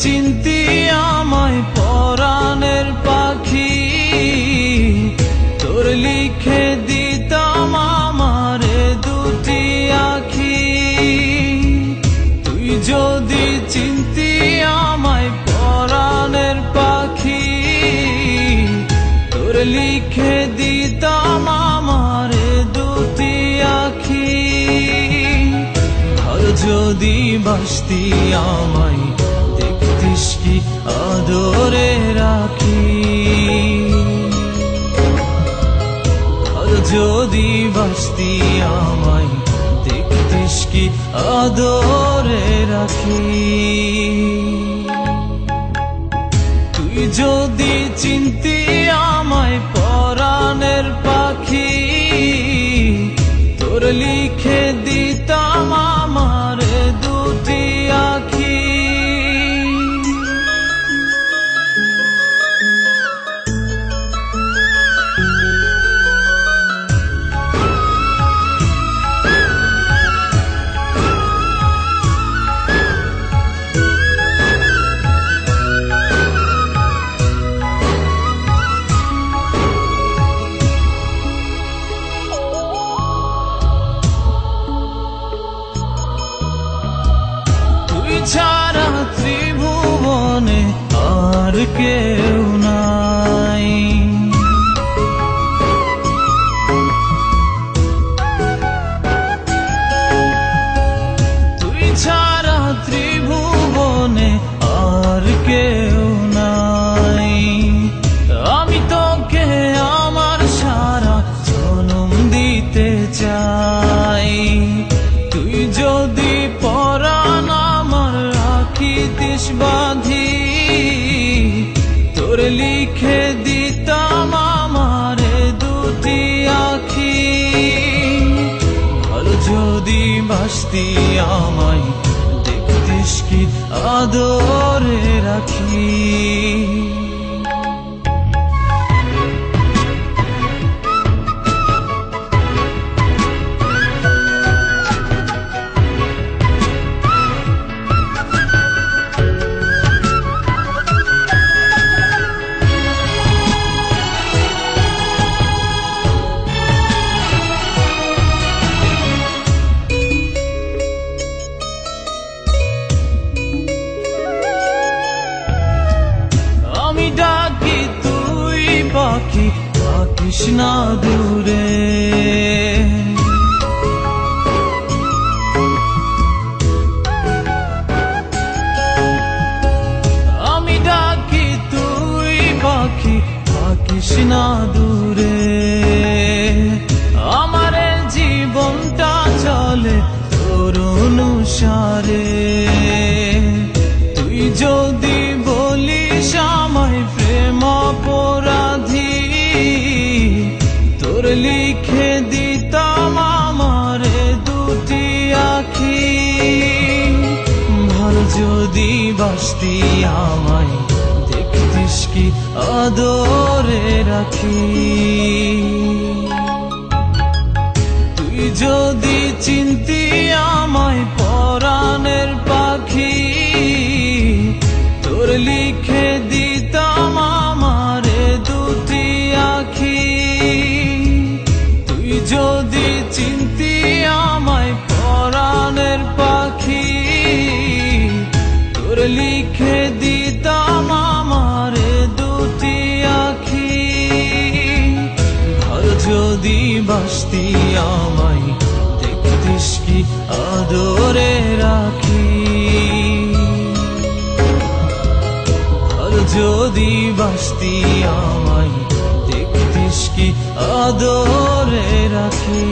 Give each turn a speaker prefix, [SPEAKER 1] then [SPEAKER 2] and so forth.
[SPEAKER 1] চিনতি আমায় পরাণের পাখি, তোর লিখে দিতাম আমার দুটি আখি। তুই যদি চিনতি আমায় পরাণের পাখি, তোর লিখে দিতাম আমার দুটি আখি। আর যদি বাসতি আমায় দেখতিস কি আদরে রাখি, আর যদি বাসতি আমায় দেখতিস কি আদরে রাখি। তুই যদি চিনতি আমায় পরাণের পাখি, তোর লিখে দিতাম আমার দুটি আখি। ছাড়া ত্রিভুবনে আর কেউ নাই, তুই ছাড়া ত্রিভুবনে আর কেউ নাই। আমি তোকে আমার সারা জনম দিতে চাই। তুই যদি পরাণ রাখিতিস বাঁধি, তোর লিখে দিতাম আমার দুটি আখি। ভালো যদি বাসতি আমায় দেখতিস কি আদরে রাখি। ডাকি তুই পাখি থাকিস না দূরে, আমি ডাকি তুই পাখি থাকিস না দূরে। আমার জীবনটা চলে তোর অনুসারে। তুই যদি বলিস আমায় প্রেম অপরাধী, তোর লিখে দিতাম আমার দুটি আখি। ভালো যদি বাসতি আমায় দেখতিস কি আদরে রাখি। তুই যদি চিনতি আমায় পরাণের পাখি, তোর লিখে দিতাম আমার দুটি আখি। তুই যদি চিনতি আমায় পরাণের পাখি, তোর লিখে দিতাম আমার দুটি আখি। আর যদি বাসতি আমায় দেখতিস কি আদরে রাখি, যদি বাসতি আমায় দেখতিস কি আদরে রাখি।